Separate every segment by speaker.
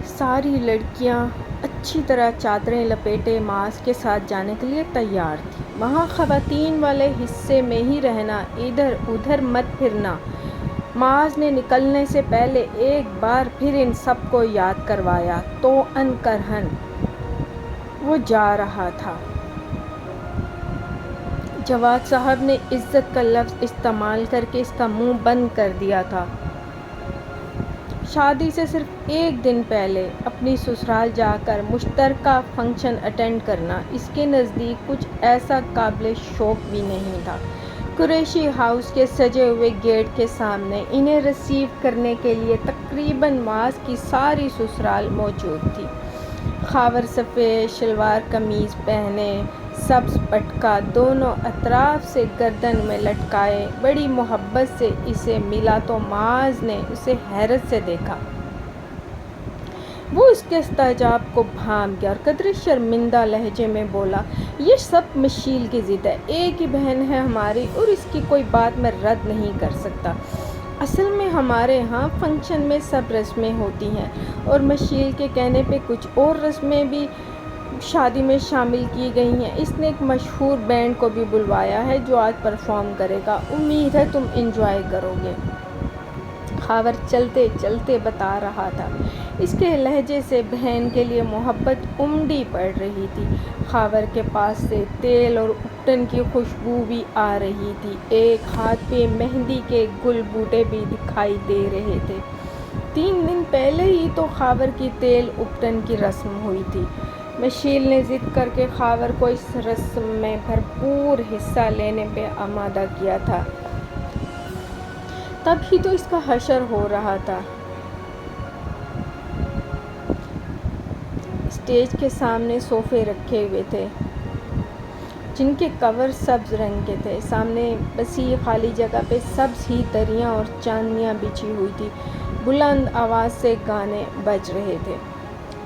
Speaker 1: ساری لڑکیاں اچھی طرح چادریں لپیٹے معاذ کے ساتھ جانے کے لیے تیار تھیں۔ وہاں خواتین والے حصے میں ہی رہنا، ادھر ادھر مت پھرنا۔ معاذ نے نکلنے سے پہلے ایک بار پھر ان سب کو یاد کروایا۔ طوعاً کرہاً وہ جا رہا تھا۔ جواد صاحب نے عزت کا لفظ استعمال کر کے اس کا منہ بند کر دیا تھا۔ شادی سے صرف ایک دن پہلے اپنی سسرال جا کر مشترکہ فنکشن اٹینڈ کرنا اس کے نزدیک کچھ ایسا قابل شوق بھی نہیں تھا۔ قریشی ہاؤس کے سجے ہوئے گیٹ کے سامنے انہیں ریسیو کرنے کے لیے تقریباً معاذ کی ساری سسرال موجود تھی۔ خاور سفید شلوار قمیض پہنے، سبز پٹکا دونوں اطراف سے گردن میں لٹکائے بڑی محبت سے اسے ملا تو معاذ نے اسے حیرت سے دیکھا۔ وہ اس کے استعجاب کو بھانپ گیا اور قدرے شرمندہ لہجے میں بولا، یہ سب مشیل کی ضد ہے، ایک ہی بہن ہے ہماری اور اس کی کوئی بات میں رد نہیں کر سکتا۔ اصل میں ہمارے ہاں فنکشن میں سب رسمیں ہوتی ہیں اور مشیل کے کہنے پہ کچھ اور رسمیں بھی شادی میں شامل کی گئی ہیں۔ اس نے ایک مشہور بینڈ کو بھی بلوایا ہے جو آج پرفارم کرے گا، امید ہے تم انجوائے کرو گے۔ خاور چلتے چلتے بتا رہا تھا۔ اس کے لہجے سے بہن کے لیے محبت امڈی پڑ رہی تھی۔ خاور کے پاس سے تیل اور اپٹن کی خوشبو بھی آ رہی تھی۔ ایک ہاتھ پہ مہندی کے گل بوٹے بھی دکھائی دے رہے تھے۔ 3 دن پہلے ہی تو خاور کی تیل اپٹن کی رسم ہوئی تھی۔ مشیل نے ضد کر کے خاور کو اس رسم میں بھرپور حصہ لینے پہ آمادہ کیا تھا۔ تب ہی تو اس کا حشر ہو رہا تھا۔ اسٹیج کے سامنے صوفے رکھے ہوئے تھے جن کے کور سبز رنگ کے تھے۔ سامنے وسیع خالی جگہ پہ سبز ہی دریاں اور چاندنیاں بچھی ہوئی تھی۔ بلند آواز سے گانے بج رہے تھے۔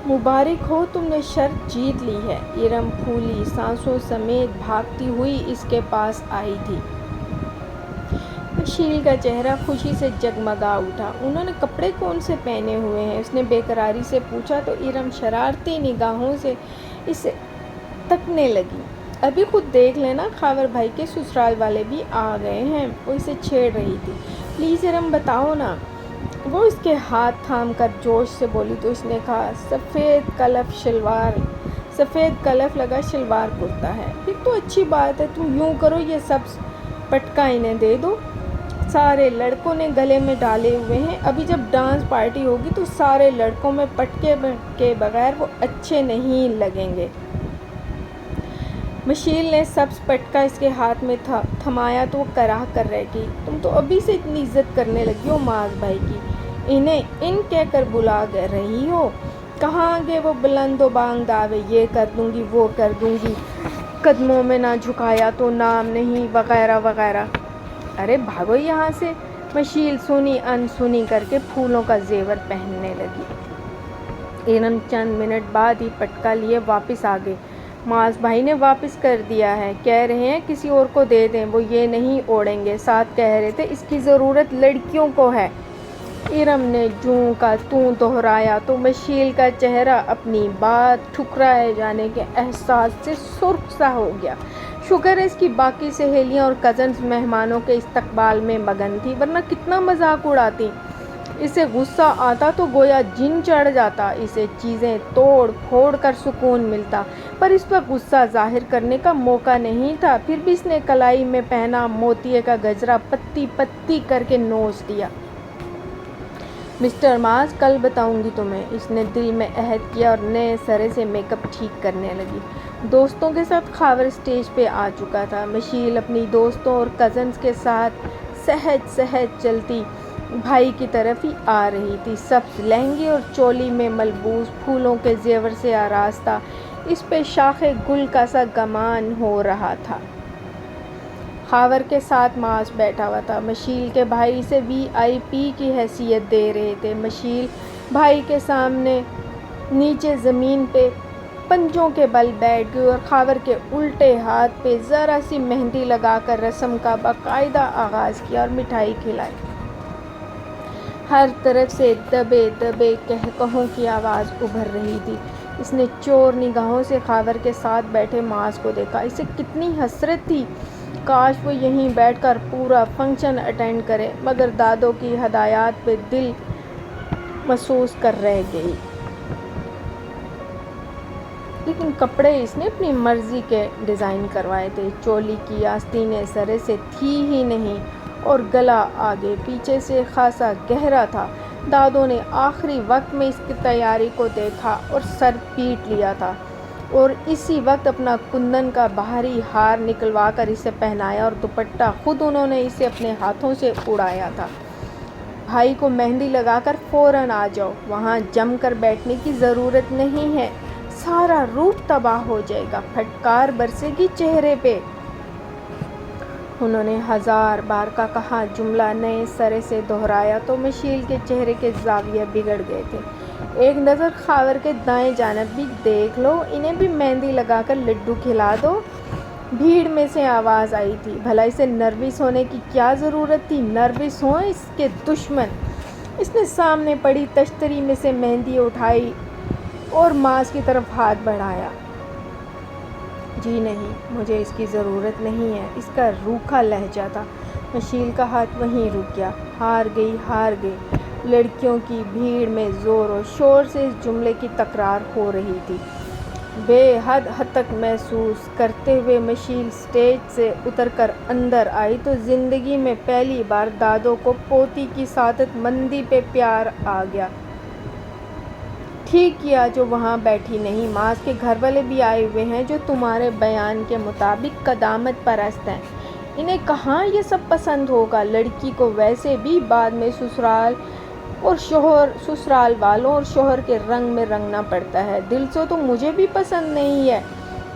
Speaker 1: مبارک ہو، تم نے شرط جیت لی ہے۔ ارم پھولی سانسوں سمیت بھاگتی ہوئی اس کے پاس آئی تھی۔ مشیل کا چہرہ خوشی سے جگمگا اٹھا۔ انہوں نے کپڑے کون سے پہنے ہوئے ہیں؟ اس نے بے قراری سے پوچھا تو ارم شرارتی نگاہوں سے اسے تکنے لگی۔ ابھی خود دیکھ لینا، خاور بھائی کے سسرال والے بھی آ گئے ہیں۔ وہ اسے چھیڑ رہی تھی۔ پلیز ارم بتاؤ نا۔ وہ اس کے ہاتھ تھام کر جوش سے بولی تو اس نے کہا، سفید کلف لگا شلوار کرتا ہے۔ پھر تو اچھی بات ہے، تم یوں کرو یہ سبز پٹکا انہیں دے دو۔ سارے لڑکوں نے گلے میں ڈالے ہوئے ہیں، ابھی جب ڈانس پارٹی ہوگی تو سارے لڑکوں میں پٹکے کے بغیر وہ اچھے نہیں لگیں گے۔ مشیل نے سبز پٹکا اس کے ہاتھ میں تھمایا تو وہ کراہ کر رہ گئی۔ تم تو ابھی سے اتنی عزت کرنے لگی ہو معاذ بھائی کی، انہیں ان کہہ کر بلا رہی ہو۔ کہاں گے وہ بلند و بانگ دعوے، یہ کر دوں گی وہ کر دوں گی، قدموں میں نہ جھکایا تو نام نہیں، وغیرہ وغیرہ۔ ارے بھاگو یہاں سے۔ مشیل سنی انسنی کر کے پھولوں کا زیور پہننے لگی۔ ارم چند منٹ بعد ہی پٹکا لیے واپس آ گئے۔ معاذ بھائی نے واپس کر دیا ہے، کہہ رہے ہیں کسی اور کو دے دیں، وہ یہ نہیں اوڑھیں گے، ساتھ کہہ رہے تھے اس کی ضرورت لڑکیوں کو ہے۔ ارم نے جوں کا توں دہرایا تو مشیل کا چہرہ اپنی بات ٹھکرائے جانے کے احساس سے سرخ سا ہو گیا۔ شکر ہے اس کی باقی سہیلیاں اور کزنز مہمانوں کے استقبال میں مگن تھیں، ورنہ کتنا مذاق اڑاتی۔ اسے غصہ آتا تو گویا جن چڑھ جاتا، اسے چیزیں توڑ پھوڑ کر سکون ملتا، پر اس پر غصہ ظاہر کرنے کا موقع نہیں تھا۔ پھر بھی اس نے کلائی میں پہنا موتیے کا گجرا پتی پتی کر کے نوچ دیا۔ مسٹر معاذ کل بتاؤں گی تمہیں، اس نے دل میں عہد کیا اور نئے سرے سے میک اپ ٹھیک کرنے لگی۔ دوستوں کے ساتھ خاور اسٹیج پہ آ چکا تھا۔ مشیل اپنی دوستوں اور کزنز کے ساتھ سہج سہج چلتی بھائی کی طرف ہی آ رہی تھی۔ سبز لہنگے اور چولی میں ملبوس، پھولوں کے زیور سے آراستہ، اس پہ شاخ گل کا سا گمان ہو رہا تھا۔ خاور کے ساتھ معاذ بیٹھا ہوا تھا۔ مشیل کے بھائی اسے VIP کی حیثیت دے رہے تھے۔ مشیل بھائی کے سامنے نیچے زمین پہ پنجوں کے بل بیٹھ گئی اور خاور کے الٹے ہاتھ پہ ذرا سی مہندی لگا کر رسم کا باقاعدہ آغاز کیا اور مٹھائی کھلائی۔ ہر طرف سے دبے دبے قہقہوں کی آواز ابھر رہی تھی۔ اس نے چور نگاہوں سے خاور کے ساتھ بیٹھے معاذ کو دیکھا۔ اسے کتنی حسرت تھی، کاش وہ یہیں بیٹھ کر پورا فنکشن اٹینڈ کرے، مگر دادوں کی ہدایات پہ دل محسوس کر رہ گئی۔ لیکن کپڑے اس نے اپنی مرضی کے ڈیزائن کروائے تھے۔ چولی کی آستینیں سرے سے تھی ہی نہیں اور گلا آگے پیچھے سے خاصا گہرا تھا۔ دادوں نے آخری وقت میں اس کی تیاری کو دیکھا اور سر پیٹ لیا تھا، اور اسی وقت اپنا کندن کا بھاری ہار نکلوا کر اسے پہنایا اور دوپٹہ خود انہوں نے اسے اپنے ہاتھوں سے اڑایا تھا۔ بھائی کو مہندی لگا کر فوراً آ جاؤ، وہاں جم کر بیٹھنے کی ضرورت نہیں ہے، سارا روپ تباہ ہو جائے گا، پھٹکار برسے گی چہرے پہ۔ انہوں نے 1000 بار کا کہا جملہ نئے سرے سے دہرایا تو مشیل کے چہرے کے زاویے بگڑ گئے تھے۔ ایک نظر خاور کے دائیں جانب بھی دیکھ لو، انہیں بھی مہندی لگا کر لڈو کھلا دو۔ بھیڑ میں سے آواز آئی تھی، بھلا اسے نروس ہونے کی کیا ضرورت تھی؟ نروس ہوں اس کے دشمن۔ اس نے سامنے پڑی تشتری میں سے مہندی اٹھائی اور معاذ کی طرف ہاتھ بڑھایا۔ جی نہیں، مجھے اس کی ضرورت نہیں ہے، اس کا روکھا لہجہ تھا۔ مشیل کا ہاتھ وہیں رک گیا۔ ہار گئی، ہار گئی۔ لڑکیوں کی بھیڑ میں زور و شور سے اس جملے کی تکرار ہو رہی تھی۔ بے حد ہتک محسوس کرتے ہوئے مشیل اسٹیج سے اتر کر اندر آئی تو زندگی میں پہلی بار دادوں کو پوتی کی سعادت مندی پہ پیار آ گیا۔ ٹھیک کیا جو وہاں بیٹھی نہیں، معاذ کے گھر والے بھی آئے ہوئے ہیں جو تمہارے بیان کے مطابق قدامت پرست ہیں، انہیں کہاں یہ سب پسند ہوگا؟ لڑکی کو ویسے بھی بعد میں سسرال والوں اور شوہر کے رنگ میں رنگنا پڑتا ہے۔ دل سے تو مجھے بھی پسند نہیں ہے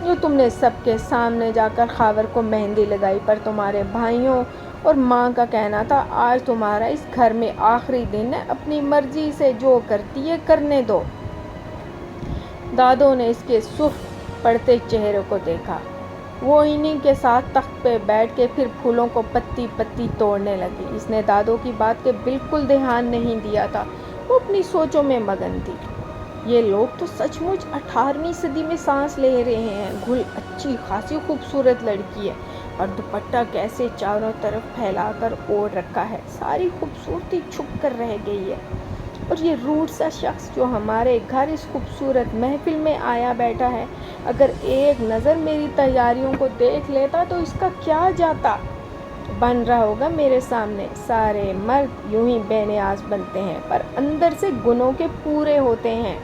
Speaker 1: جو تم نے سب کے سامنے جا کر خاور کو مہندی لگائی، پر تمہارے بھائیوں اور ماں کا کہنا تھا آج تمہارا اس گھر میں آخری دن ہے، اپنی مرضی سے جو کرتی ہے کرنے دو۔ دادوں نے اس کے سرخ پڑتے چہرے کو دیکھا۔ وہ انہی کے ساتھ تخت پہ بیٹھ کے پھر پھولوں کو پتی پتی توڑنے لگی۔ اس نے دادوں کی بات کے بالکل دھیان نہیں دیا تھا، وہ اپنی سوچوں میں مگن تھی۔ یہ لوگ تو سچ مچ 18ویں صدی میں سانس لے رہے ہیں۔ گل اچھی خاصی خوبصورت لڑکی ہے، اور دوپٹہ کیسے چاروں طرف پھیلا کر اوڑھ رکھا ہے، ساری خوبصورتی چھپ کر رہ گئی ہے۔ اور یہ روڈ سا شخص جو ہمارے گھر اس خوبصورت محفل میں آیا بیٹھا ہے، اگر ایک نظر میری تیاریوں کو دیکھ لیتا تو اس کا کیا جاتا؟ بن رہا ہوگا میرے سامنے۔ سارے مرد یوں ہی بے نیاز بنتے ہیں، پر اندر سے گنوں کے پورے ہوتے ہیں۔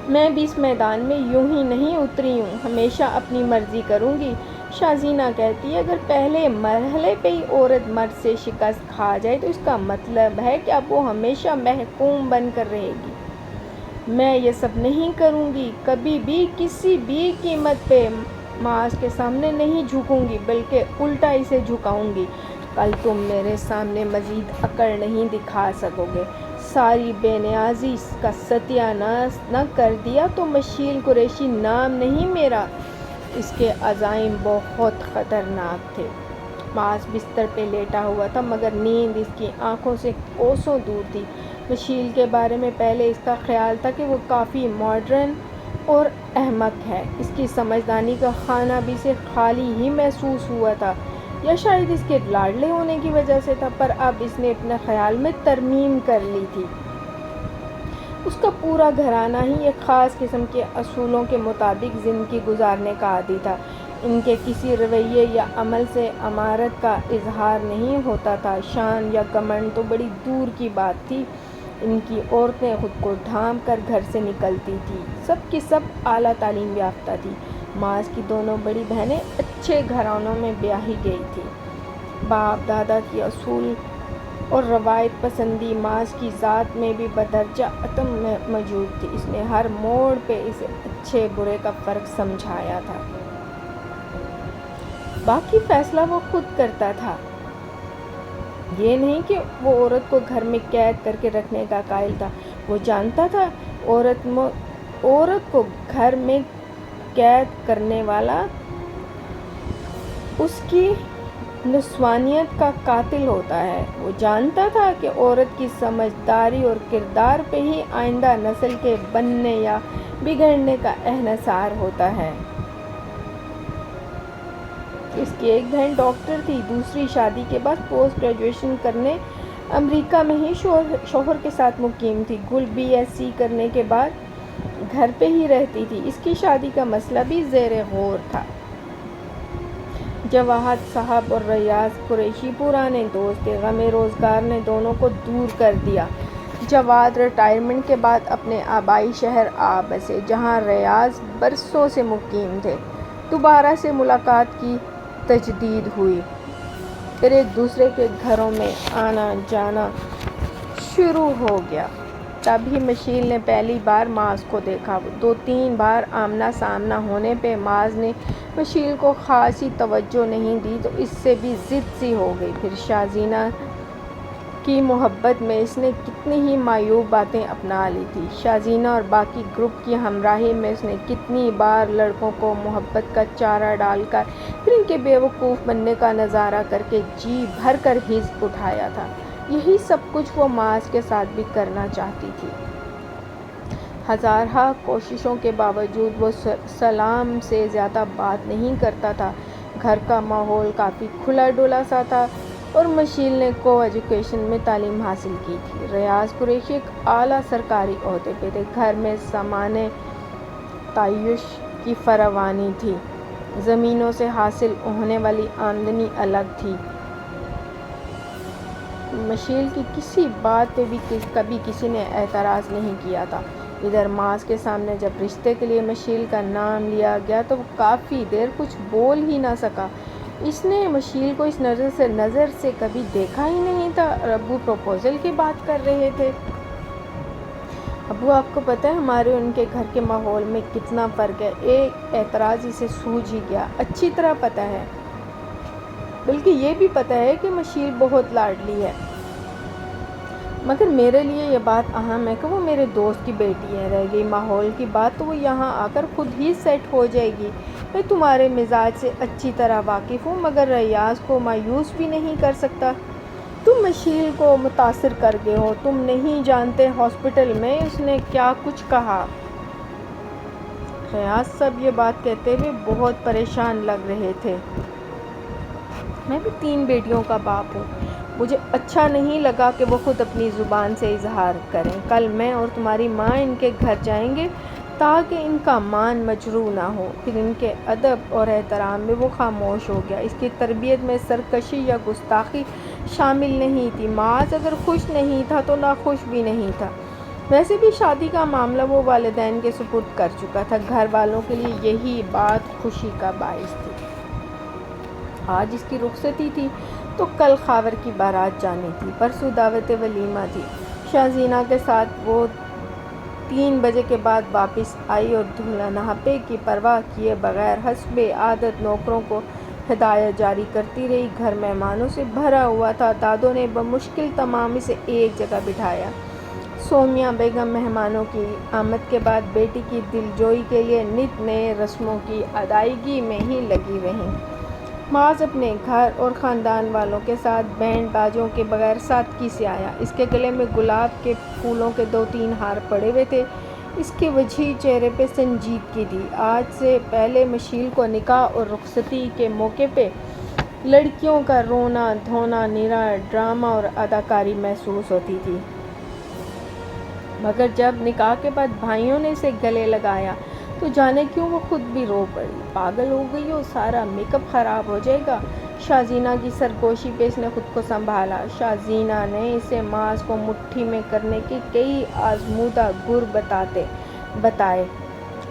Speaker 1: میں بھی اس میدان میں یوں ہی نہیں اتری ہوں، ہمیشہ اپنی مرضی کروں گی۔ شازینہ کہتی ہے اگر پہلے مرحلے پہ ہی عورت مرد سے شکست کھا جائے تو اس کا مطلب ہے کہ اب وہ ہمیشہ محکوم بن کر رہے گی۔ میں یہ سب نہیں کروں گی، کبھی بھی کسی بھی قیمت پہ معاذ کے سامنے نہیں جھکوں گی، بلکہ الٹا اسے جھکاؤں گی۔ کل تم میرے سامنے مزید اکڑ نہیں دکھا سکو گے۔ ساری بے نیازی کا ستیہ ناش نہ کر دیا تو مشیل قریشی نام نہیں میرا۔ اس کے عزائم بہت خطرناک تھے۔ معاذ بستر پہ لیٹا ہوا تھا، مگر نیند اس کی آنکھوں سے کوسوں دور تھی۔ مشیل کے بارے میں پہلے اس کا خیال تھا کہ وہ کافی ماڈرن اور احمق ہے، اس کی سمجھداری کا خانہ بھی اسے خالی ہی محسوس ہوا تھا، یا شاید اس کے لاڈلے ہونے کی وجہ سے تھا، پر اب اس نے اپنے خیال میں ترمیم کر لی تھی۔ اس کا پورا گھرانہ ہی ایک خاص قسم کے اصولوں کے مطابق زندگی گزارنے کا عادی تھا۔ ان کے کسی رویے یا عمل سے امارت کا اظہار نہیں ہوتا تھا، شان یا گھمنڈ تو بڑی دور کی بات تھی۔ ان کی عورتیں خود کو ڈھانپ کر گھر سے نکلتی تھیں، سب کی سب اعلیٰ تعلیم یافتہ تھیں۔ معاذ کی دونوں بڑی بہنیں اچھے گھرانوں میں بیاہی گئی تھیں۔ باپ دادا کی اصول اور روایت پسندی معاذ کی ذات میں بھی بدرجہ اتم موجود تھی۔ اس نے ہر موڑ پہ اسے اچھے برے کا فرق سمجھایا تھا۔ باقی فیصلہ وہ خود کرتا تھا، یہ نہیں کہ وہ عورت کو گھر میں قید کر کے رکھنے کا قائل تھا۔ وہ جانتا تھا عورت کو گھر میں قید کرنے والا اس کی نسوانیت کا قاتل ہوتا ہے۔ وہ جانتا تھا کہ عورت کی سمجھداری اور کردار پہ ہی آئندہ نسل کے بننے یا بگڑنے کا انحصار ہوتا ہے۔ اس کی ایک بہن ڈاکٹر تھی، دوسری شادی کے بعد پوسٹ گریجویشن کرنے امریکہ میں ہی شوہر کے ساتھ مقیم تھی۔ گل BSc کرنے کے بعد گھر پہ ہی رہتی تھی۔ اس کی شادی کا مسئلہ بھی زیر غور تھا۔ جواہد صاحب اور ریاض قریشی پرانے دوست تھے۔ غم روزگار نے دونوں کو دور کر دیا۔ جواد ریٹائرمنٹ کے بعد اپنے آبائی شہر آ بسے، جہاں ریاض برسوں سے مقیم تھے۔ دوبارہ سے ملاقات کی تجدید ہوئی، پھر ایک دوسرے کے گھروں میں آنا جانا شروع ہو گیا۔ تب ہی مشیل نے پہلی بار معاذ کو دیکھا۔ 2-3 بار آمنا سامنا ہونے پہ معاذ نے مشیل کو خاصی توجہ نہیں دی تو اس سے بھی ضد سی ہو گئی۔ پھر شازینہ کی محبت میں اس نے کتنی ہی معیوب باتیں اپنا لی تھی۔ شازینہ اور باقی گروپ کی ہمراہی میں اس نے کتنی بار لڑکوں کو محبت کا چارہ ڈال کر پھر ان کے بیوقوف بننے کا نظارہ کر کے جی بھر کر حزب اٹھایا تھا۔ یہی سب کچھ وہ معاذ کے ساتھ بھی کرنا چاہتی تھی۔ ہزارہا کوششوں کے باوجود وہ سلام سے زیادہ بات نہیں کرتا تھا۔ گھر کا ماحول کافی کھلا ڈلا سا تھا اور مشیل نے ایجوکیشن میں تعلیم حاصل کی تھی۔ ریاض قریشی ایک اعلیٰ سرکاری عہدے پہ تھے۔ گھر میں سامان تعیش کی فراوانی تھی، زمینوں سے حاصل ہونے والی آمدنی الگ تھی۔ مشیل کی کسی بات پہ بھی کبھی کسی نے اعتراض نہیں کیا تھا۔ ادھر معاذ کے سامنے جب رشتے کے لیے مشیل کا نام لیا گیا تو وہ کافی دیر کچھ بول ہی نہ سکا۔ اس نے مشیل کو اس نظر سے کبھی دیکھا ہی نہیں تھا اور ابو پروپوزل کی بات کر رہے تھے۔ ابو آپ کو پتہ ہے ہمارے ان کے گھر کے ماحول میں کتنا فرق ہے؟ ایک اعتراض اسے سوجھ ہی گیا۔ اچھی طرح پتہ ہے، بلکہ یہ بھی پتہ ہے کہ مشیل بہت لاڈلی ہے، مگر میرے لیے یہ بات اہم ہے کہ وہ میرے دوست کی بیٹی ہے۔ رہ گئی ماحول کی بات تو وہ یہاں آ کر خود ہی سیٹ ہو جائے گی۔ میں تمہارے مزاج سے اچھی طرح واقف ہوں، مگر ریاض کو مایوس بھی نہیں کر سکتا۔ تم مشیل کو متاثر کر گئے ہو، تم نہیں جانتے ہاسپٹل میں اس نے کیا کچھ کہا۔ ریاض صاحب یہ بات کہتے ہوئے بہت پریشان لگ رہے تھے۔ میں بھی 3 بیٹیوں کا باپ ہوں، مجھے اچھا نہیں لگا کہ وہ خود اپنی زبان سے اظہار کریں۔ کل میں اور تمہاری ماں ان کے گھر جائیں گے تاکہ ان کا مان مجروح نہ ہو۔ پھر ان کے ادب اور احترام میں وہ خاموش ہو گیا۔ اس کی تربیت میں سرکشی یا گستاخی شامل نہیں تھی۔ معاذ اگر خوش نہیں تھا تو ناخوش بھی نہیں تھا۔ ویسے بھی شادی کا معاملہ وہ والدین کے سپرد کر چکا تھا۔ گھر والوں کے لیے یہی بات خوشی کا باعث تھی۔ آج اس کی رخصتی تھی تو کل خاور کی بارات جانی تھی، پرسوں دعوت ولیمہ تھی۔ شازینہ کے ساتھ وہ 3 بجے کے بعد واپس آئی اور دولہنپے کی پرواہ کیے بغیر حسب عادت نوکروں کو ہدایت جاری کرتی رہی۔ گھر مہمانوں سے بھرا ہوا تھا۔ دادوں نے بمشکل تمام اسے ایک جگہ بٹھایا۔ سومیا بیگم مہمانوں کی آمد کے بعد بیٹی کی دلجوئی کے لیے نت نئے رسموں کی ادائیگی میں ہی لگی رہیں۔ معاذ اپنے گھر اور خاندان والوں کے ساتھ بینڈ باجوں کے بغیر سادگی سے آیا۔ اس کے گلے میں گلاب کے پھولوں کے 2-3 ہار پڑے ہوئے تھے۔ اس کے وجیح چہرے پہ سنجیدگی تھی۔ آج سے پہلے مشیل کو نکاح اور رخصتی کے موقع پہ لڑکیوں کا رونا دھونا، نرا ڈرامہ اور اداکاری محسوس ہوتی تھی، مگر جب نکاح کے بعد بھائیوں نے اسے گلے لگایا تو جانے کیوں وہ خود بھی رو پڑی۔ پاگل ہو گئی ہو، سارا میک اپ خراب ہو جائے گا۔ شازینہ کی سرگوشی پہ اس نے خود کو سنبھالا۔ شازینہ نے اسے معاذ کو مٹھی میں کرنے کے کئی آزمودہ گر بتائے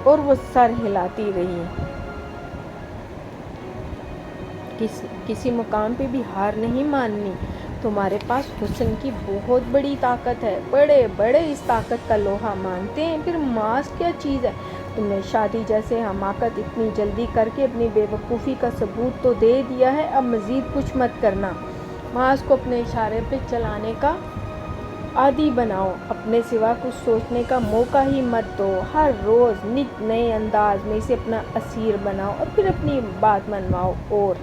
Speaker 1: اور وہ سر ہلاتی رہی۔ کسی مقام پہ بھی ہار نہیں ماننی۔ تمہارے پاس حسن کی بہت بڑی طاقت ہے، بڑے بڑے اس طاقت کا لوہا مانتے ہیں، پھر معاذ کیا چیز ہے؟ تم نے شادی جیسے حماقت اتنی جلدی کر کے اپنی بے وقوفی کا ثبوت تو دے دیا ہے، اب مزید کچھ مت کرنا۔ معاذ کو اپنے اشارے پہ چلانے کا عادی بناؤ، اپنے سوا کچھ سوچنے کا موقع ہی مت دو۔ ہر روز نت نئے انداز میں اسے اپنا اسیر بناؤ اور پھر اپنی بات منواؤ۔ اور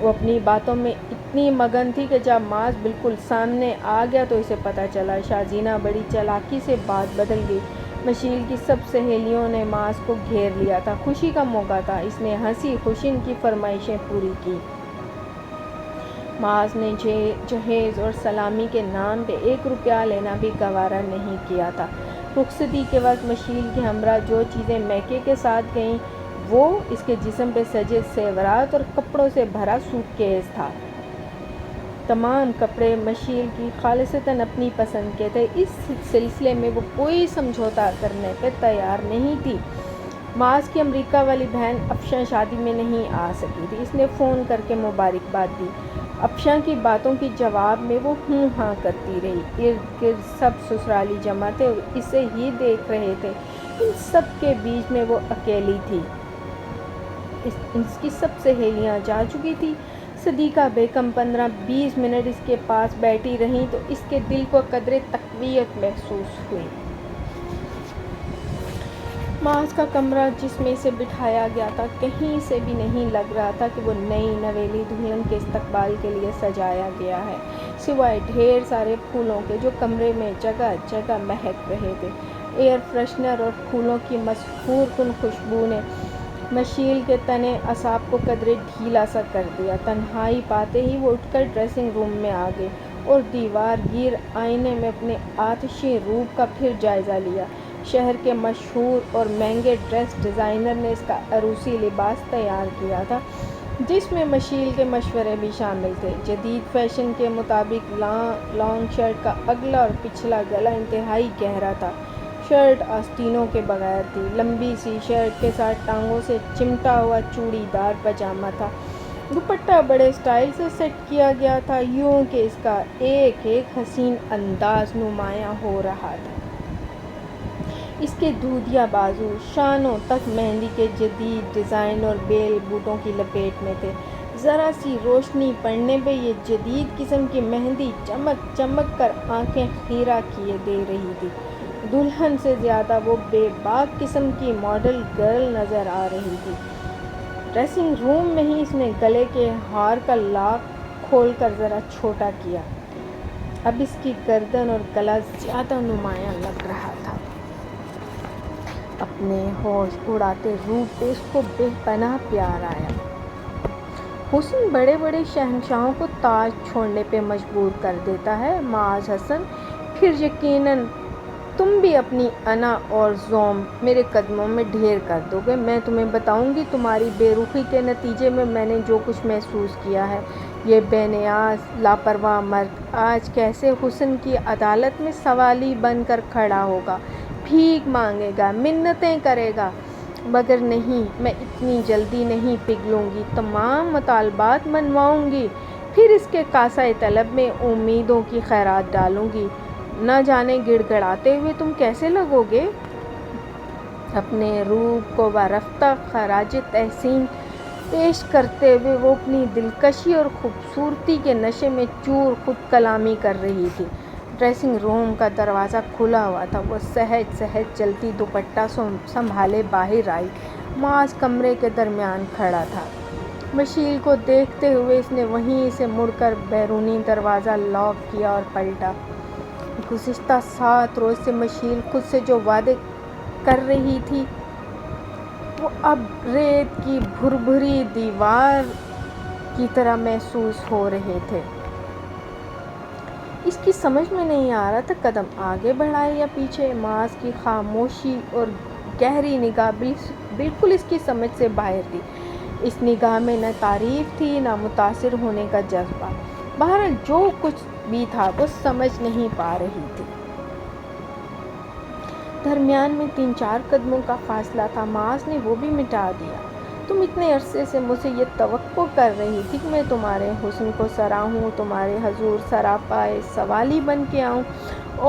Speaker 1: وہ اپنی باتوں میں اتنی مگن تھی کہ جب معاذ بالکل سامنے آ گیا تو اسے پتہ چلا شازینہ بڑی چالاکی سے بات بدل گئی۔ مشیل کی سب سہیلیوں نے معاذ کو گھیر لیا تھا۔ خوشی کا موقع تھا، اس نے ہنسی خوشی ان کی فرمائشیں پوری کی۔ معاذ نے جہیز اور سلامی کے نام پہ 1 روپیہ لینا بھی گوارا نہیں کیا تھا۔ رخصتی کے وقت مشیل کے ہمراہ جو چیزیں میکے کے ساتھ گئیں وہ اس کے جسم پہ سجے زیورات اور کپڑوں سے بھرا سوٹ کیس تھا۔ تمام کپڑے مشیل کی خالصتاً اپنی پسند کے تھے، اس سلسلے میں وہ کوئی سمجھوتا کرنے پہ تیار نہیں تھی۔ معاذ کی امریکہ والی بہن افشاں شادی میں نہیں آ سکی تھی، اس نے فون کر کے مبارکباد دی۔ افشاں کی باتوں کے جواب میں وہ ہوں ہاں کرتی رہی۔ ارد گرد سب سسرالی جمع تھے اور اسے ہی دیکھ رہے تھے۔ ان سب کے بیچ میں وہ اکیلی تھی۔ اس کی سب سہیلیاں جا چکی تھی۔ صدیقہ بیگم 15-20 منٹ اس کے پاس بیٹھی رہیں تو اس کے دل کو قدرے تقویت محسوس ہوئی۔ معاذ کا کمرہ جس میں اسے بٹھایا گیا تھا کہیں سے بھی نہیں لگ رہا تھا کہ وہ نئی نویلی دلہن کے استقبال کے لیے سجایا گیا ہے، سوائے ڈھیر سارے پھولوں کے جو کمرے میں جگہ جگہ مہک رہے تھے۔ ایئر فریشنر اور پھولوں کی مسحور کن خوشبو نے مشیل کے تنے اعصاب کو قدرے ڈھیلا سا کر دیا۔ تنہائی پاتے ہی وہ اٹھ کر ڈریسنگ روم میں آ گئے اور دیوار گیر آئینے میں اپنے آتشی روپ کا پھر جائزہ لیا۔ شہر کے مشہور اور مہنگے ڈریس ڈیزائنر نے اس کا عروسی لباس تیار کیا تھا جس میں مشیل کے مشورے بھی شامل تھے۔ جدید فیشن کے مطابق لانگ شرٹ کا اگلا اور پچھلا گلا انتہائی گہرا تھا، شرٹ آستینوں کے بغیر تھی، لمبی سی شرٹ کے ساتھ ٹانگوں سے چمٹا ہوا چوڑی دار پاجامہ تھا، دوپٹہ بڑے اسٹائل سے سیٹ کیا گیا تھا یوں کہ اس کا ایک ایک حسین انداز نمایاں ہو رہا تھا۔ اس کے دودھیا بازو شانوں تک مہندی کے جدید ڈیزائن اور بیل بوٹوں کی لپیٹ میں تھے۔ ذرا سی روشنی پڑنے پہ یہ جدید قسم کی مہندی چمک چمک کر آنکھیں خیرہ کیے دے رہی تھی۔ دلہن سے زیادہ وہ بے باک قسم کی ماڈل گرل نظر آ رہی تھی۔ ڈریسنگ روم میں ہی اس نے گلے کے ہار کا لاک کھول کر ذرا چھوٹا کیا۔ اب اس کی گردن اور گلا زیادہ نمایاں لگ رہا تھا۔ اپنے ہوش اڑاتے روپ پہ اس کو بے پناہ پیار آیا۔ حسن بڑے بڑے شہنشاہوں کو تاج چھوڑنے پہ مجبور کر دیتا ہے معاذ حسن، پھر یقیناً تم بھی اپنی انا اور زوم میرے قدموں میں ڈھیر کر دو گے۔ میں تمہیں بتاؤں گی تمہاری بے رخی کے نتیجے میں میں نے جو کچھ محسوس کیا ہے۔ یہ بے نیاز لاپرواہ مرد آج کیسے حسن کی عدالت میں سوالی بن کر کھڑا ہوگا، بھیک مانگے گا، منتیں کرے گا، مگر نہیں، میں اتنی جلدی نہیں پگھلوں گی، تمام مطالبات منواؤں گی، پھر اس کے کاسۂ طلب میں امیدوں کی خیرات ڈالوں گی۔ نہ جانے گڑ گڑاتے ہوئے تم کیسے لگو گے۔ اپنے روپ کو برفتہ خراج تحسین پیش کرتے ہوئے وہ اپنی دلکشی اور خوبصورتی کے نشے میں چور خود کلامی کر رہی تھی۔ ڈریسنگ روم کا دروازہ کھلا ہوا تھا، وہ سہج سہج چلتی دوپٹہ سنبھالے باہر آئی۔ معاذ کمرے کے درمیان کھڑا تھا۔ مشیل کو دیکھتے ہوئے اس نے وہیں سے مڑ کر بیرونی دروازہ لاک کیا اور پلٹا۔ گزشتہ 7 روز سے مشیل خود سے جو وعدے کر رہی تھی وہ اب ریت کی بھربھری دیوار کی طرح محسوس ہو رہے تھے۔ اس کی سمجھ میں نہیں آ رہا تھا قدم آگے بڑھائے یا پیچھے۔ معاذ کی خاموشی اور گہری نگاہ بالکل اس کی سمجھ سے باہر تھی۔ اس نگاہ میں نہ تعریف تھی نہ متاثر ہونے کا جذبہ۔ بہرحال جو کچھ بھی تھا وہ سمجھ نہیں پا رہی تھی۔ درمیان میں 3-4 قدموں کا فاصلہ تھا، معاذ نے وہ بھی مٹا دیا۔ تم اتنے عرصے سے مجھ سے یہ توقع کر رہی تھی کہ میں تمہارے حسن کو سراہوں، تمہارے حضور سراپائے سوالی بن کے آؤں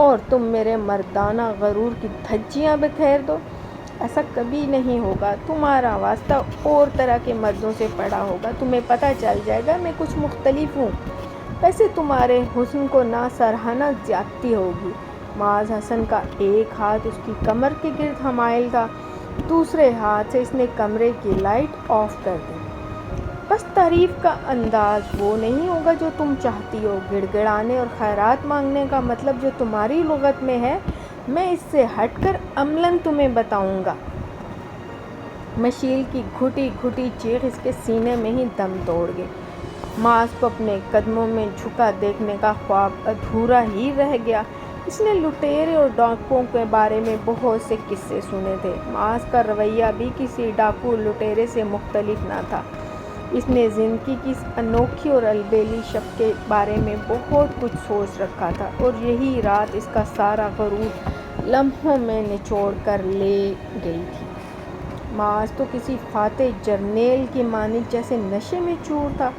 Speaker 1: اور تم میرے مردانہ غرور کی دھجیاں بکھیر دو۔ ایسا کبھی نہیں ہوگا، تمہارا واسطہ اور طرح کے مردوں سے پڑا ہوگا، تمہیں پتہ چل جائے گا میں کچھ مختلف ہوں۔ ویسے تمہارے حسن کو نہ سراہنا زیادتی ہوگی۔ معاذ حسن کا ایک ہاتھ اس کی کمر کے گرد حمائل تھا، دوسرے ہاتھ سے اس نے کمرے کی لائٹ آف کر دی۔ بس تعریف کا انداز وہ نہیں ہوگا جو تم چاہتی ہو، گڑ گڑانے اور خیرات مانگنے کا مطلب جو تمہاری لغت میں ہے میں اس سے ہٹ کر عملاً تمہیں بتاؤں گا۔ مشیل کی گھٹی گھٹی چیخ اس کے سینے میں ہی دم توڑ گئی۔ معاذ کو اپنے قدموں میں جھکا دیکھنے کا خواب ادھورا ہی رہ گیا۔ اس نے لٹیرے اور ڈاکوؤں کے بارے میں بہت سے قصے سنے تھے۔ معاذ کا رویہ بھی کسی ڈاکو لٹیرے سے مختلف نہ تھا۔ اس نے زندگی کی اس انوکھی اور البیلی شب کے بارے میں بہت کچھ سوچ رکھا تھا، اور یہی رات اس کا سارا غرور لمحوں میں نچوڑ کر لے گئی تھی۔ معاذ تو کسی فاتح جرنیل کی مانند جیسے نشے میں چور تھا،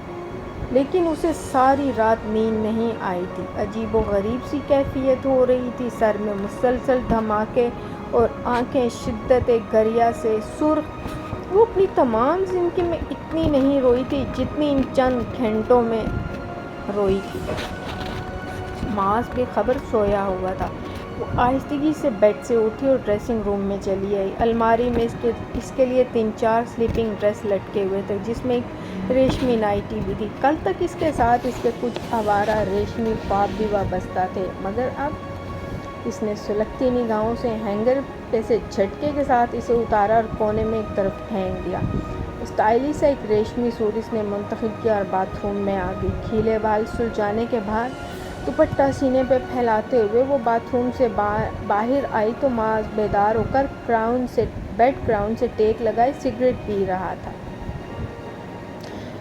Speaker 1: لیکن اسے ساری رات نیند نہیں آئی تھی۔ عجیب و غریب سی کیفیت ہو رہی تھی، سر میں مسلسل دھماکے اور آنکھیں شدت گریہ سے سرخ۔ وہ اپنی تمام زندگی میں اتنی نہیں روئی تھی جتنی ان چند گھنٹوں میں روئی تھی۔ معاذ بے خبر سویا ہوا تھا۔ وہ آہستگی سے بیڈ سے اٹھی اور ڈریسنگ روم میں چلی آئی۔ الماری میں اس کے لیے 3-4 سلیپنگ ڈریس لٹکے ہوئے تھے، جس میں ایک ریشمی نائٹی بھی تھی۔ کل تک اس کے ساتھ اس کے کچھ آوارہ ریشمی خواب بھی وابستہ تھے، مگر اب اس نے سلگتی نگاہوں سے ہینگر پہ سے جھٹکے کے ساتھ اسے اتارا اور کونے میں ایک طرف پھینک دیا۔ اسٹائلش سا ایک ریشمی سوٹ اس نے منتخب کیا اور باتھ روم میں آ گئی۔ کھیلے بال سلجھانے کے بعد دوپٹہ سینے پہ پھیلاتے ہوئے وہ باتھ روم سے باہر آئی تو معاذ بیدار ہو کر بیڈ کراؤن سے ٹیک لگائے سگریٹ پی رہا تھا۔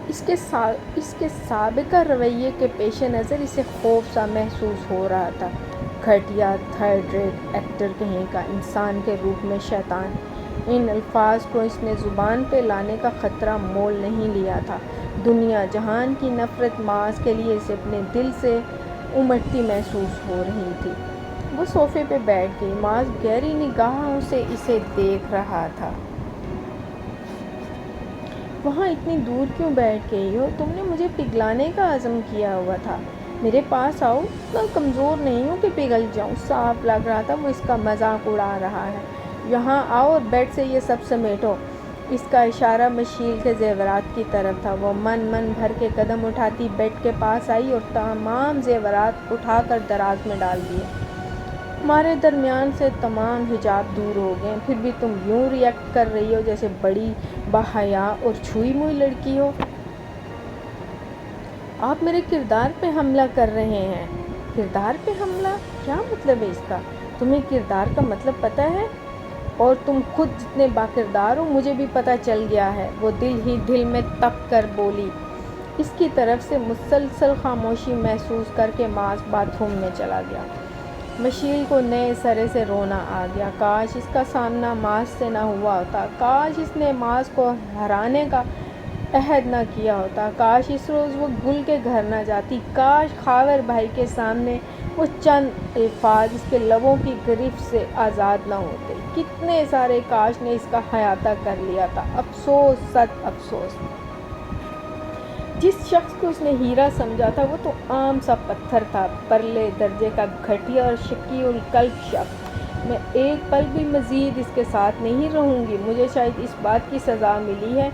Speaker 1: اس کے سابقہ رویے کے پیش نظر اسے خوف سا محسوس ہو رہا تھا۔ گھٹیا تھرڈ ریٹ ایکٹر کہیں کا، انسان کے روپ میں شیطان۔ ان الفاظ کو اس نے زبان پہ لانے کا خطرہ مول نہیں لیا تھا۔ دنیا جہان کی نفرت معاذ کے لیے اسے اپنے دل سے امٹتی محسوس ہو رہی تھی۔ وہ صوفے پہ بیٹھ گئی۔ معاذ گہری نگاہوں سے اسے دیکھ رہا تھا۔ وہاں اتنی دور کیوں بیٹھ گئی ہو؟ تم نے مجھے پگھلانے کا عزم کیا ہوا تھا۔ میرے پاس آؤ، اتنا کمزور نہیں ہوں کہ پگھل جاؤں۔ صاف لگ رہا تھا وہ اس کا مذاق اڑا رہا ہے۔ یہاں آؤ اور بیڈ سے یہ سب سمیٹو۔ اس کا اشارہ مشیل کے زیورات کی طرف تھا۔ وہ من بھر کے قدم اٹھاتی بیڈ کے پاس آئی اور تمام زیورات اٹھا کر دراز میں ڈال دیے۔ ہمارے درمیان سے تمام حجاب دور ہو گئے، پھر بھی تم یوں ری ایکٹ کر رہی ہو جیسے بڑی باحیا اور چھوئی موئی لڑکی ہو۔ آپ میرے کردار پہ حملہ کر رہے ہیں۔ کردار پہ حملہ؟ کیا مطلب ہے اس کا؟ تمہیں کردار کا مطلب پتہ ہے؟ اور تم خود جتنے باکردار ہو مجھے بھی پتہ چل گیا ہے۔ وہ دل ہی دل میں تپ کر بولی۔ اس کی طرف سے مسلسل خاموشی محسوس کر کے معاذ باتھ روم میں چلا گیا۔ مشیل کو نئے سرے سے رونا آ گیا۔ کاش اس کا سامنا معاذ سے نہ ہوا ہوتا، کاش اس نے معاذ کو ہرانے کا عہد نہ کیا ہوتا، کاش اس روز وہ گل کے گھر نہ جاتی، کاش خاور بھائی کے سامنے وہ چند الفاظ اس کے لبوں کی گرفت سے آزاد نہ ہوتے۔ کتنے سارے کاش نے اس کا احاطہ کر لیا تھا۔ افسوس، صد افسوس۔ جس شخص کو اس نے ہیرا سمجھا تھا وہ تو عام سا پتھر تھا، پرلے درجے کا گھٹیا اور شقی القلب شخص۔ میں ایک پل بھی مزید اس کے ساتھ نہیں رہوں گی۔ مجھے شاید اس بات کی سزا ملی ہے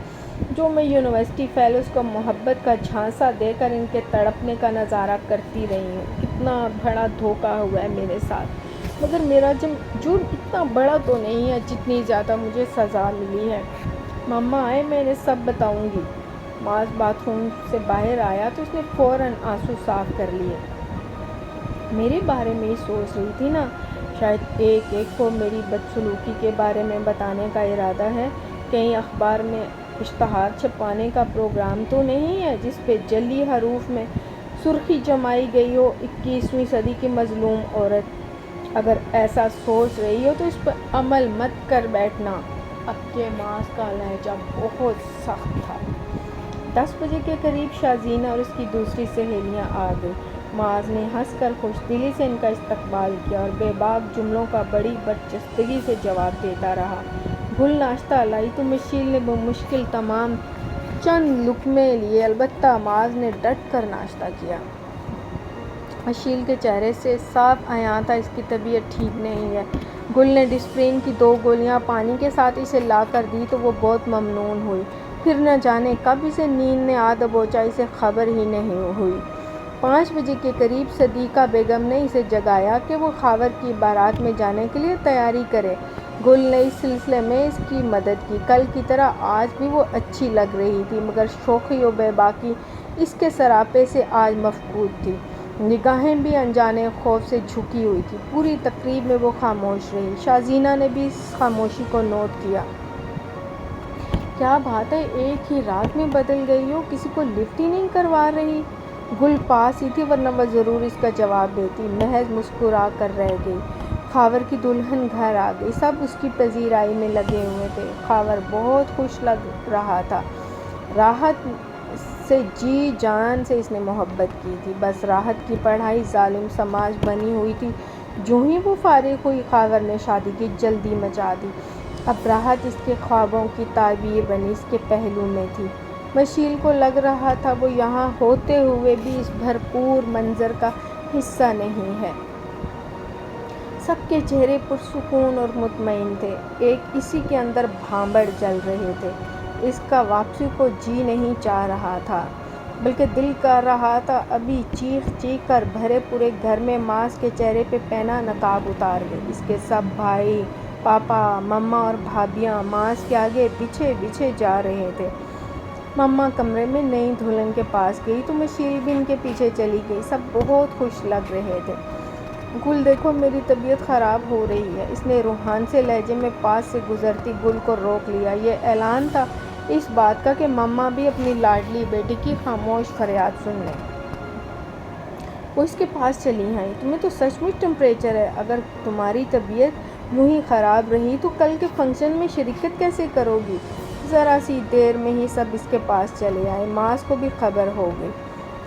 Speaker 1: جو میں یونیورسٹی فیلوز کو محبت کا جھانسا دے کر ان کے تڑپنے کا نظارہ کرتی رہی ہوں۔ کتنا بڑا دھوکہ ہوا ہے میرے ساتھ، مگر میرا جرم اتنا بڑا تو نہیں ہے جتنی زیادہ مجھے سزا ملی ہے۔ ماما آئے میں انہیں سب بتاؤں گی۔ معاذ باتھ روم سے باہر آیا تو اس نے فوراً آنسو صاف کر لیے۔ میرے بارے میں ہی سوچ رہی تھی نا، شاید ایک کو میری بدسلوکی کے بارے میں بتانے کا ارادہ ہے۔ کہیں اخبار میں اشتہار چھپوانے کا پروگرام تو نہیں ہے جس پہ جعلی حروف میں سرخی جمائی گئی ہو 21ویں صدی کی مظلوم عورت۔ اگر ایسا سوچ رہی ہو تو اس پر عمل مت کر بیٹھنا۔ اب کے معاذ کا لہجہ بہت سخت تھا۔ 10 بجے کے قریب شازینہ اور اس کی دوسری سہیلیاں آ گئی۔ معاذ نے ہنس کر خوش دلی سے ان کا استقبال کیا اور بے باک جملوں کا بڑی برچستگی سے جواب دیتا رہا۔ گل ناشتہ لائی تو مشیل نے بمشکل تمام چند لقمے لیے، البتہ معاذ نے ڈٹ کر ناشتہ کیا۔ مشیل کے چہرے سے صاف عیاں تھا اس کی طبیعت ٹھیک نہیں ہے۔ گل نے ڈسپرین کی 2 گولیاں پانی کے ساتھ اسے لا کر دی تو وہ بہت ممنون ہوئی۔ پھر نہ جانے کب اسے نیند نے آ دبوچا، اسے خبر ہی نہیں ہوئی۔ 5 بجے کے قریب صدیقہ بیگم نے اسے جگایا کہ وہ خاور کی بارات میں جانے کے لیے تیاری کرے۔ گل نے اس سلسلے میں اس کی مدد کی۔ کل کی طرح آج بھی وہ اچھی لگ رہی تھی، مگر شوخی و بے باکی اس کے سراپے سے آج مفقود تھی۔ نگاہیں بھی انجانے خوف سے جھکی ہوئی تھیں۔ پوری تقریب میں وہ خاموش رہی۔ شازینہ نے بھی اس خاموشی کو نوٹ کیا۔ کیا بات ہے، ایک ہی رات میں بدل گئی ہو، کسی کو لفٹ ہی نہیں کروا رہی؟ گل پاس ہی تھی، ورنہ وہ ضرور اس کا جواب دیتی۔ محض مسکرا کر رہ گئی۔ خاور کی دلہن گھر آ گئی، سب اس کی پذیرائی میں لگے ہوئے تھے۔ خاور بہت خوش لگ رہا تھا۔ راحت سے جی جان سے اس نے محبت کی تھی، بس راحت کی پڑھائی ظالم سماج بنی ہوئی تھی۔ جو ہی وہ فارغ ہوئی، خاور نے شادی کی جلدی مچا دی۔ اب راحت اس کے خوابوں کی تعبیر بنی، اس کے پہلو میں تھی۔ مشیل کو لگ رہا تھا وہ یہاں ہوتے ہوئے بھی اس بھرپور منظر کا حصہ نہیں ہے۔ سب کے چہرے پرسکون اور مطمئن تھے، ایک اسی کے اندر بھانبڑ جل رہے تھے۔ اس کا واپسی کو جی نہیں چاہ رہا تھا، بلکہ دل کر رہا تھا ابھی چیخ چیخ کر بھرے پورے گھر میں ماس کے چہرے پہ پہنا نقاب اتار دے۔ اس کے سب بھائی، پاپا، مما اور بھابیاں ماس کے آگے پیچھے پیچھے جا رہے تھے۔ مما کمرے میں نئی دلہن کے پاس گئی تو مشیل بھی ان کے پیچھے چلی گئی۔ سب بہت خوش لگ رہے تھے۔ گل دیکھو، میری طبیعت خراب ہو رہی ہے، اس نے روحان سے لہجے میں پاس سے گزرتی گل کو روک لیا۔ یہ اعلان تھا اس بات کا کہ مما بھی اپنی لاڈلی بیٹی کی خاموش فریاد سن لیں۔ وہ اس کے پاس چلی آئیں۔ تمہیں تو سچ مچ ٹمپریچر ہے، اگر تمہاری طبیعت یوں ہی خراب رہی تو کل کے فنکشن میں شرکت کیسے کرو گی؟ ذرا سی دیر میں ہی سب اس کے پاس چلے آئے۔ ماس کو بھی خبر ہو گئی۔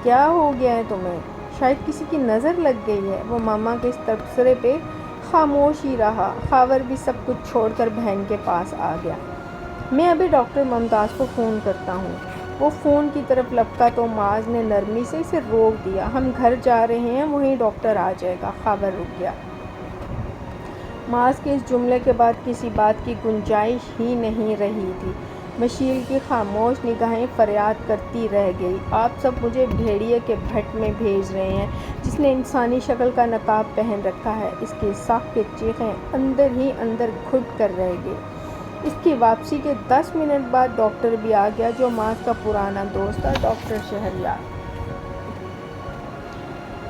Speaker 1: کیا ہو گیا ہے تمہیں؟ شاید کسی کی نظر لگ گئی ہے۔ وہ ماما کے اس تبصرے پہ خاموش ہی رہا۔ خاور بھی سب کچھ چھوڑ کر بہن کے پاس آ گیا۔ میں ابھی ڈاکٹر ممتاز کو فون کرتا ہوں۔ وہ فون کی طرف لپکا تو معاذ نے نرمی سے اسے روک دیا۔ ہم گھر جا رہے ہیں، وہیں ڈاکٹر آ جائے گا۔ خاور رک گیا۔ معاذ کے اس جملے کے بعد کسی بات کی گنجائش ہی نہیں رہی تھی۔ مشیل کی خاموش نگاہیں فریاد کرتی رہ گئی، آپ سب مجھے بھیڑیے کے بھٹ میں بھیج رہے ہیں جس نے انسانی شکل کا نقاب پہن رکھا ہے۔ اس کی ساکت چیخیں اندر ہی اندر گھٹ کر رہ گئی۔ اس کی واپسی کے 10 منٹ بعد ڈاکٹر بھی آ گیا، جو معاذ کا پرانا دوست تھا، ڈاکٹر شہریار۔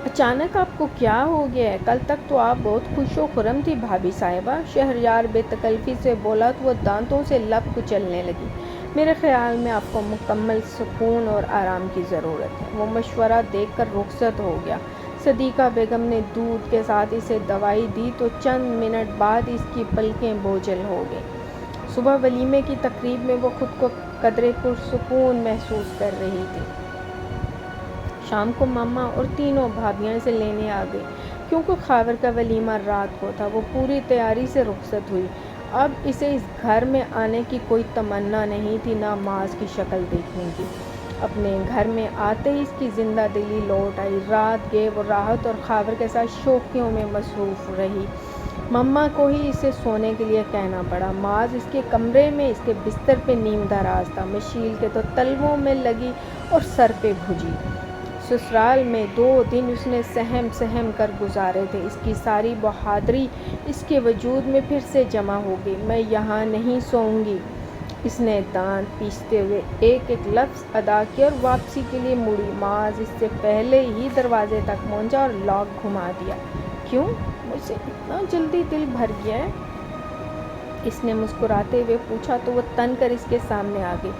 Speaker 1: اچانک آپ کو کیا ہو گیا ہے؟ کل تک تو آپ بہت خوش و خرم تھی بھابھی صاحبہ، شہریار بے تکلفی سے بولا تو وہ دانتوں سے لب کچلنے لگی۔ میرے خیال میں آپ کو مکمل سکون اور آرام کی ضرورت ہے۔ وہ مشورہ دیکھ کر رخصت ہو گیا۔ صدیقہ بیگم نے دودھ کے ساتھ اسے دوائی دی تو چند منٹ بعد اس کی پلکیں بوجھل ہو گئیں۔ صبح ولیمے کی تقریب میں وہ خود کو قدرے پرسکون محسوس کر رہی تھی۔ شام کو ماما اور تینوں بھابیاں اسے لینے آ گئی، کیونکہ خاور کا ولیمہ رات کو تھا۔ وہ پوری تیاری سے رخصت ہوئی۔ اب اسے اس گھر میں آنے کی کوئی تمنا نہیں تھی، نہ معاذ کی شکل دیکھنے کی۔ اپنے گھر میں آتے ہی اس کی زندہ دلی لوٹ آئی۔ رات گئے وہ راحت اور خاور کے ساتھ شوخیوں میں مصروف رہی۔ مما کو ہی اسے سونے کے لیے کہنا پڑا۔ معاذ اس کے کمرے میں اس کے بستر پہ نیم دراز تھا۔ مشیل کے تو تلووں میں لگی اور سر پہ بھجی۔ سسرال میں 2 دن اس نے سہم سہم کر گزارے تھے۔ اس کی ساری بہادری اس کے وجود میں پھر سے جمع ہو گئی۔ میں یہاں نہیں سوؤں گی، اس نے دانت پیستے ہوئے ایک ایک لفظ ادا کیا اور واپسی کے لیے مڑی۔ معاذ اس سے پہلے ہی دروازے تک پہنچا اور لاک گھما دیا۔ کیوں؟ مجھ سے اتنا جلدی دل بھر گیا ہے؟ اس نے مسکراتے ہوئے پوچھا تو وہ تن کر اس کے سامنے آ گئی۔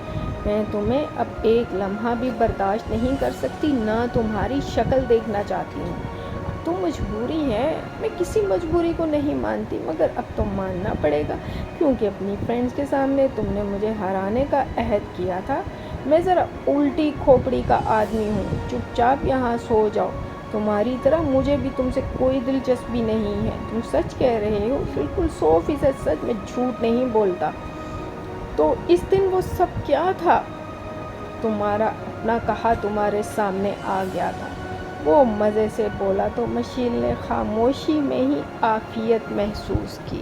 Speaker 1: میں تمہیں اب ایک لمحہ بھی برداشت نہیں کر سکتی، نہ تمہاری شکل دیکھنا چاہتی ہوں۔ اب تو مجبوری ہے، میں کسی مجبوری کو نہیں مانتی، مگر اب تو ماننا پڑے گا، کیونکہ اپنی فرینڈز کے سامنے تم نے مجھے ہرانے کا عہد کیا تھا۔ میں ذرا الٹی کھوپڑی کا آدمی ہوں، چپ چاپ یہاں سو جاؤ۔ تمہاری طرح مجھے بھی تم سے کوئی دلچسپی نہیں ہے۔ تم سچ کہہ رہے ہو؟ بالکل 100% سچ، میں جھوٹ نہیں بولتا۔ تو اس دن وہ سب کیا تھا؟ تمہارا اپنا کہا تمہارے سامنے آ گیا تھا، وہ مزے سے بولا تو مشیل نے خاموشی میں ہی عافیت محسوس کی۔